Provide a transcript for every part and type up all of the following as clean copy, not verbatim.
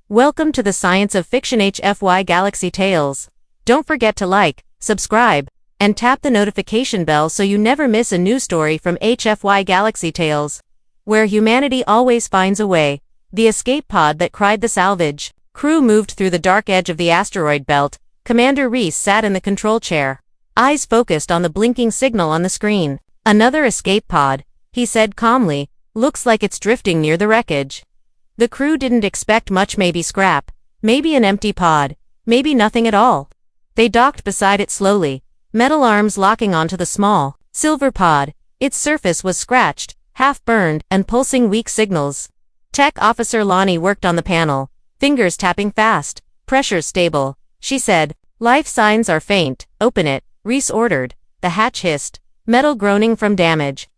Welcome to the Science of Fiction HFY Galaxy Tales. Don't forget to like, subscribe, and tap the notification bell so you never miss a new story from HFY Galaxy Tales. Where humanity always finds a way. The escape pod that cried the salvage. Crew moved through the dark edge of the asteroid belt. Commander Reese sat in the control chair. Eyes focused on the blinking signal on the screen. Another escape pod, he said calmly. Looks like it's drifting near the wreckage. The crew didn't expect much, maybe scrap, maybe an empty pod, maybe nothing at all. They docked beside it slowly, metal arms locking onto the small, silver pod. Its surface was scratched, half-burned, and pulsing weak signals. Tech Officer Lonnie worked on the panel, fingers tapping fast. Pressure stable, she said. Life signs are faint. Open it, Reese ordered. The hatch hissed, metal groaning from damage.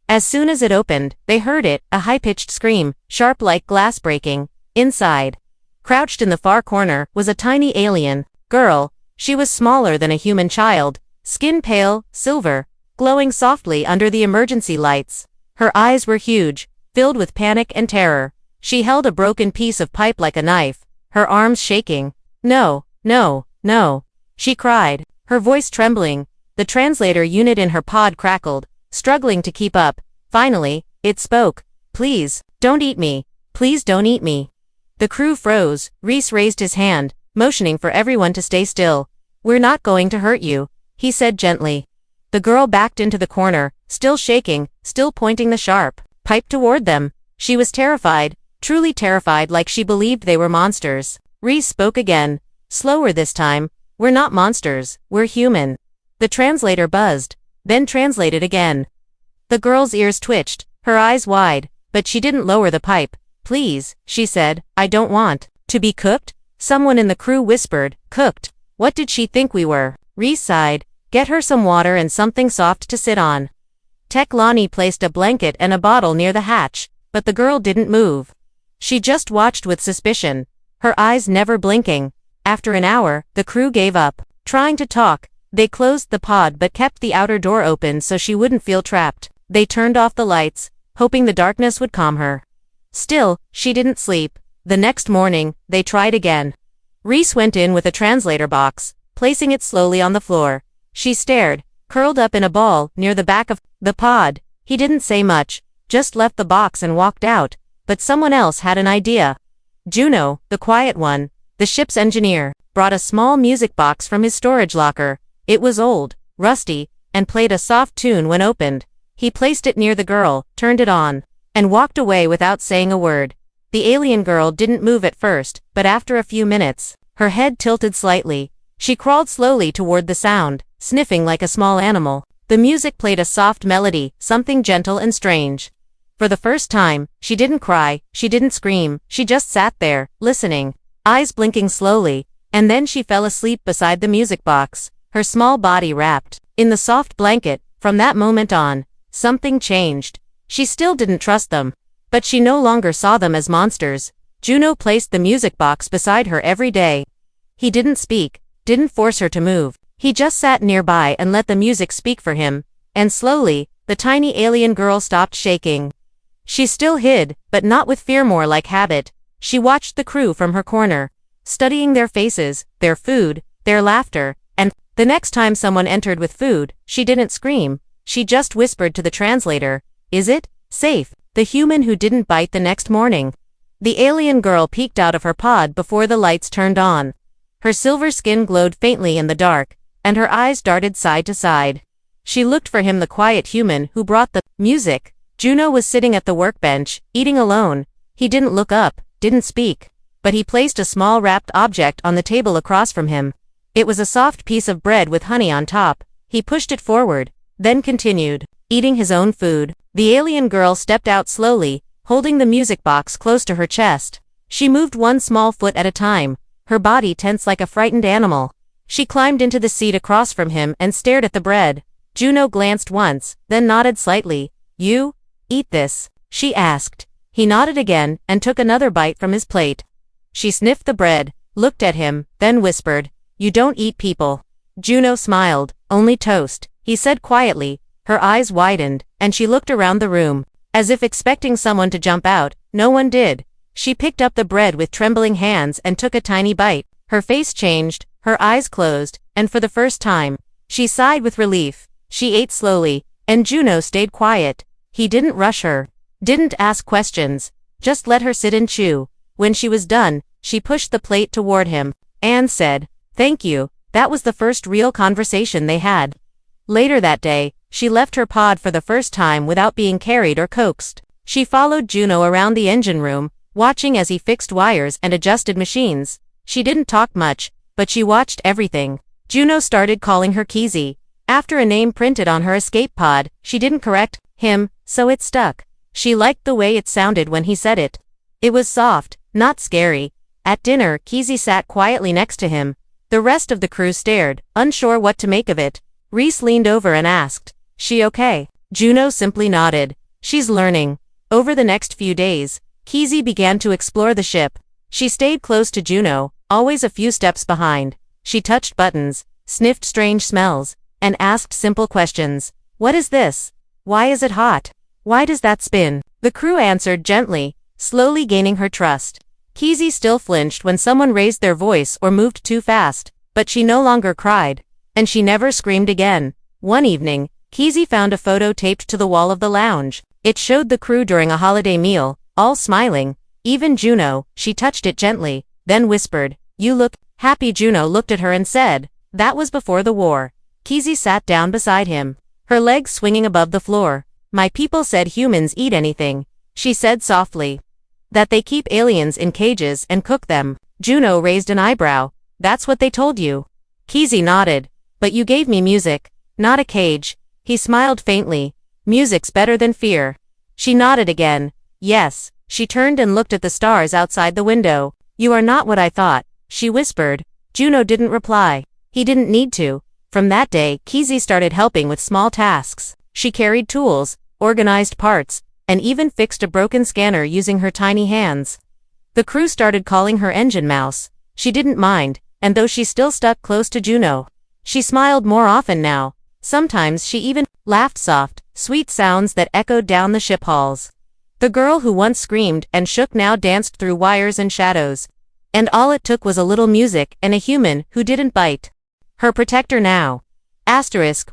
As soon as it opened, they heard it, a high-pitched scream, sharp like glass breaking. Inside, crouched in the far corner, was a tiny alien girl. She was smaller than a human child, skin pale, silver, glowing softly under the emergency lights. Her eyes were huge, filled with panic and terror. She held a broken piece of pipe like a knife, her arms shaking. No, no, no, she cried, her voice trembling. The translator unit in her pod crackled, struggling to keep up. Finally, it spoke. Please, don't eat me. Please don't eat me. The crew froze. Reese raised his hand, motioning for everyone to stay still. We're not going to hurt you, he said gently. The girl backed into the corner, still shaking, still pointing the sharp pipe toward them. She was terrified, truly terrified, like she believed they were monsters. Reese spoke again, slower this time. We're not monsters, we're human. The translator buzzed, then translated again. The girl's ears twitched, her eyes wide, but she didn't lower the pipe. Please, she said, I don't want to be cooked. Someone in the crew whispered, cooked. What did she think we were? Reese sighed. Get her some water and something soft to sit on. Tech Lonnie placed a blanket and a bottle near the hatch, but the girl didn't move. She just watched with suspicion, her eyes never blinking. After an hour, the crew gave up trying to talk. They closed the pod but kept the outer door open so she wouldn't feel trapped. They turned off the lights, hoping the darkness would calm her. Still, she didn't sleep. The next morning, they tried again. Reese went in with a translator box, placing it slowly on the floor. She stared, curled up in a ball, near the back of the pod. He didn't say much, just left the box and walked out. But someone else had an idea. Juno, the quiet one, the ship's engineer, brought a small music box from his storage locker. It was old, rusty, and played a soft tune when opened. He placed it near the girl, turned it on, and walked away without saying a word. The alien girl didn't move at first, but after a few minutes, her head tilted slightly. She crawled slowly toward the sound, sniffing like a small animal. The music played a soft melody, something gentle and strange. For the first time, she didn't cry, she didn't scream, she just sat there, listening, eyes blinking slowly, and then she fell asleep beside the music box, her small body wrapped in the soft blanket. From that moment on, something changed. She still didn't trust them, but she no longer saw them as monsters. Juno placed the music box beside her every day. He didn't speak, didn't force her to move. He just sat nearby and let the music speak for him. And slowly, the tiny alien girl stopped shaking. She still hid, but not with fear, more like habit. She watched the crew from her corner, studying their faces, their food, their laughter, and the next time someone entered with food, she didn't scream. She just whispered to the translator, "Is it safe?" The human who didn't bite the next morning. The alien girl peeked out of her pod before the lights turned on. Her silver skin glowed faintly in the dark, and her eyes darted side to side. She looked for him, the quiet human who brought the music. Juno was sitting at the workbench, eating alone. He didn't look up, didn't speak, but he placed a small wrapped object on the table across from him. It was a soft piece of bread with honey on top. He pushed it forward, then continued, eating his own food. The alien girl stepped out slowly, holding the music box close to her chest. She moved one small foot at a time, her body tense like a frightened animal. She climbed into the seat across from him and stared at the bread. Juno glanced once, then nodded slightly. You eat this? She asked. He nodded again and took another bite from his plate. She sniffed the bread, looked at him, then whispered, "You don't eat people." Juno smiled. "Only toast," he said quietly. Her eyes widened, and she looked around the room, as if expecting someone to jump out. No one did. She picked up the bread with trembling hands and took a tiny bite. Her face changed, her eyes closed, and for the first time, she sighed with relief. She ate slowly, and Juno stayed quiet. He didn't rush her, didn't ask questions, just let her sit and chew. When she was done, she pushed the plate toward him, and said, "Thank you." That was the first real conversation they had. Later that day, she left her pod for the first time without being carried or coaxed. She followed Juno around the engine room, watching as he fixed wires and adjusted machines. She didn't talk much, but she watched everything. Juno started calling her Kizzy. After a name printed on her escape pod, she didn't correct him, so it stuck. She liked the way it sounded when he said it. It was soft, not scary. At dinner, Kizzy sat quietly next to him. The rest of the crew stared, unsure what to make of it. Reese leaned over and asked, "She okay?" Juno simply nodded. "She's learning." Over the next few days, Kizzy began to explore the ship. She stayed close to Juno, always a few steps behind. She touched buttons, sniffed strange smells, and asked simple questions. "What is this? Why is it hot? Why does that spin?" The crew answered gently, slowly gaining her trust. Kizzy still flinched when someone raised their voice or moved too fast, but she no longer cried, and she never screamed again. One evening, Kizzy found a photo taped to the wall of the lounge. It showed the crew during a holiday meal, all smiling. Even Juno. She touched it gently, then whispered, "You look happy." Juno looked at her and said, "That was before the war." Kizzy sat down beside him, her legs swinging above the floor. "My people said humans eat anything," she said softly. "That they keep aliens in cages and cook them." Juno raised an eyebrow. "That's what they told you?" Kizzy nodded. "But you gave me music, not a cage." He smiled faintly. "Music's better than fear." She nodded again. "Yes." She turned and looked at the stars outside the window. "You are not what I thought," she whispered. Juno didn't reply. He didn't need to. From that day, Kizzy started helping with small tasks. She carried tools, organized parts, and even fixed a broken scanner using her tiny hands. The crew started calling her Engine Mouse. She didn't mind, and though she still stuck close to Juno, she smiled more often now. Sometimes she even laughed soft, sweet sounds that echoed down the ship halls. The girl who once screamed and shook now danced through wires and shadows. And all it took was a little music and a human who didn't bite. Her protector now.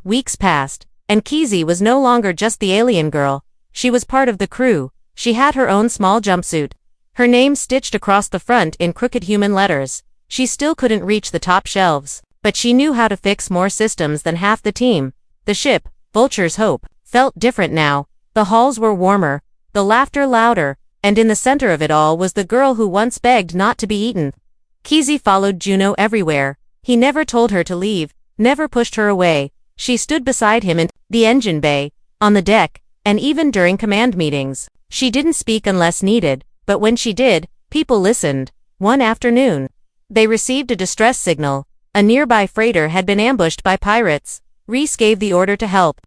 Weeks passed, and Kizzy was no longer just the alien girl. She was part of the crew. She had her own small jumpsuit, her name stitched across the front in crooked human letters. She still couldn't reach the top shelves, but she knew how to fix more systems than half the team. The ship, Vulture's Hope, felt different now. The halls were warmer, the laughter louder, and in the center of it all was the girl who once begged not to be eaten. Kizzy followed Juno everywhere. He never told her to leave, never pushed her away. She stood beside him in the engine bay, on the deck, and even during command meetings. She didn't speak unless needed, but when she did, people listened. One afternoon, they received a distress signal. A nearby freighter had been ambushed by pirates. Reese gave the order to help.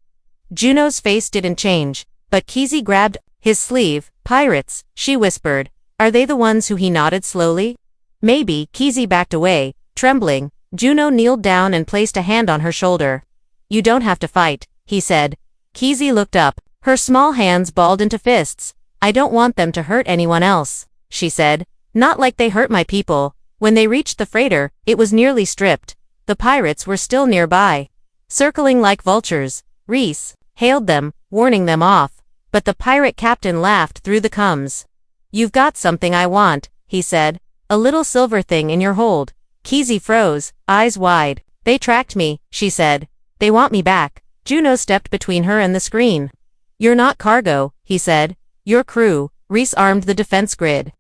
Juno's face didn't change, but Kizzy grabbed his sleeve. "Pirates," she whispered. "Are they the ones who?" He nodded slowly. "Maybe." Kizzy backed away, trembling. Juno kneeled down and placed a hand on her shoulder. "You don't have to fight," he said. Kizzy looked up, her small hands balled into fists. "I don't want them to hurt anyone else," she said. "Not like they hurt my people." When they reached the freighter, it was nearly stripped. The pirates were still nearby, circling like vultures. Reese hailed them, warning them off, but the pirate captain laughed through the cums. "You've got something I want," he said. "A little silver thing in your hold." Kizzy froze, eyes wide. "They tracked me," she said. "They want me back." Juno stepped between her and the screen. "You're not cargo," he said. "You're crew." Reese armed the defense grid,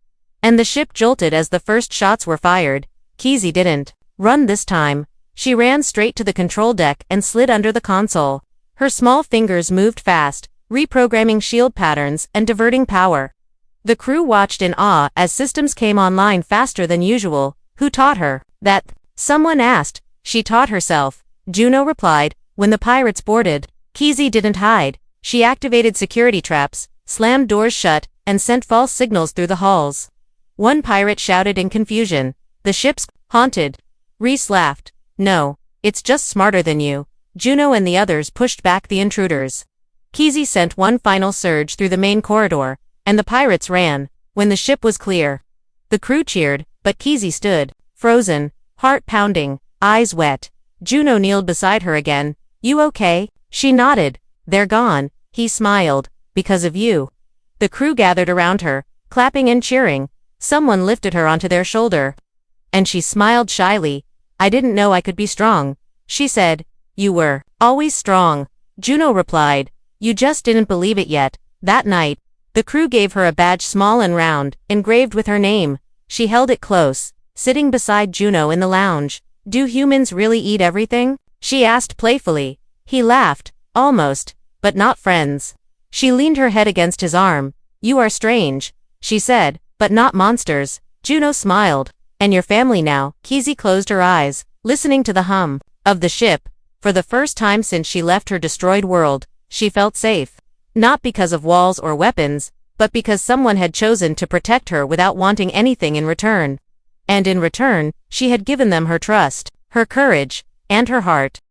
and the ship jolted as the first shots were fired. Kizzy didn't run this time. She ran straight to the control deck and slid under the console. Her small fingers moved fast, reprogramming shield patterns and diverting power. The crew watched in awe as systems came online faster than usual. "Who taught her that?" someone asked. "She taught herself," Juno replied. When the pirates boarded, Kizzy didn't hide. She activated security traps, slammed doors shut, and sent false signals through the halls. One pirate shouted in confusion, "The ship's haunted." Reese laughed. "No, it's just smarter than you." Juno and the others pushed back the intruders. Kizzy sent one final surge through the main corridor, and the pirates ran. when the ship was clear. The crew cheered, but Kizzy stood, frozen, heart pounding, eyes wet. Juno kneeled beside her again. You okay? She nodded. They're gone, he smiled, because of you. The crew gathered around her, clapping and cheering. Someone lifted her onto their shoulder. And she smiled shyly. I didn't know I could be strong, she said. You were always strong, Juno replied. You just didn't believe it yet. That night, the crew gave her a badge small and round, engraved with her name. She held it close, sitting beside Juno in the lounge. Do humans really eat everything? She asked playfully. He laughed, almost, but not friends. She leaned her head against his arm. You are strange, she said, but not monsters. Juno smiled. And your family now. Kizzy closed her eyes, listening to the hum of the ship. For the first time since she left her destroyed world, she felt safe. Not because of walls or weapons, but because someone had chosen to protect her without wanting anything in return. And in return, she had given them her trust, her courage, and her heart.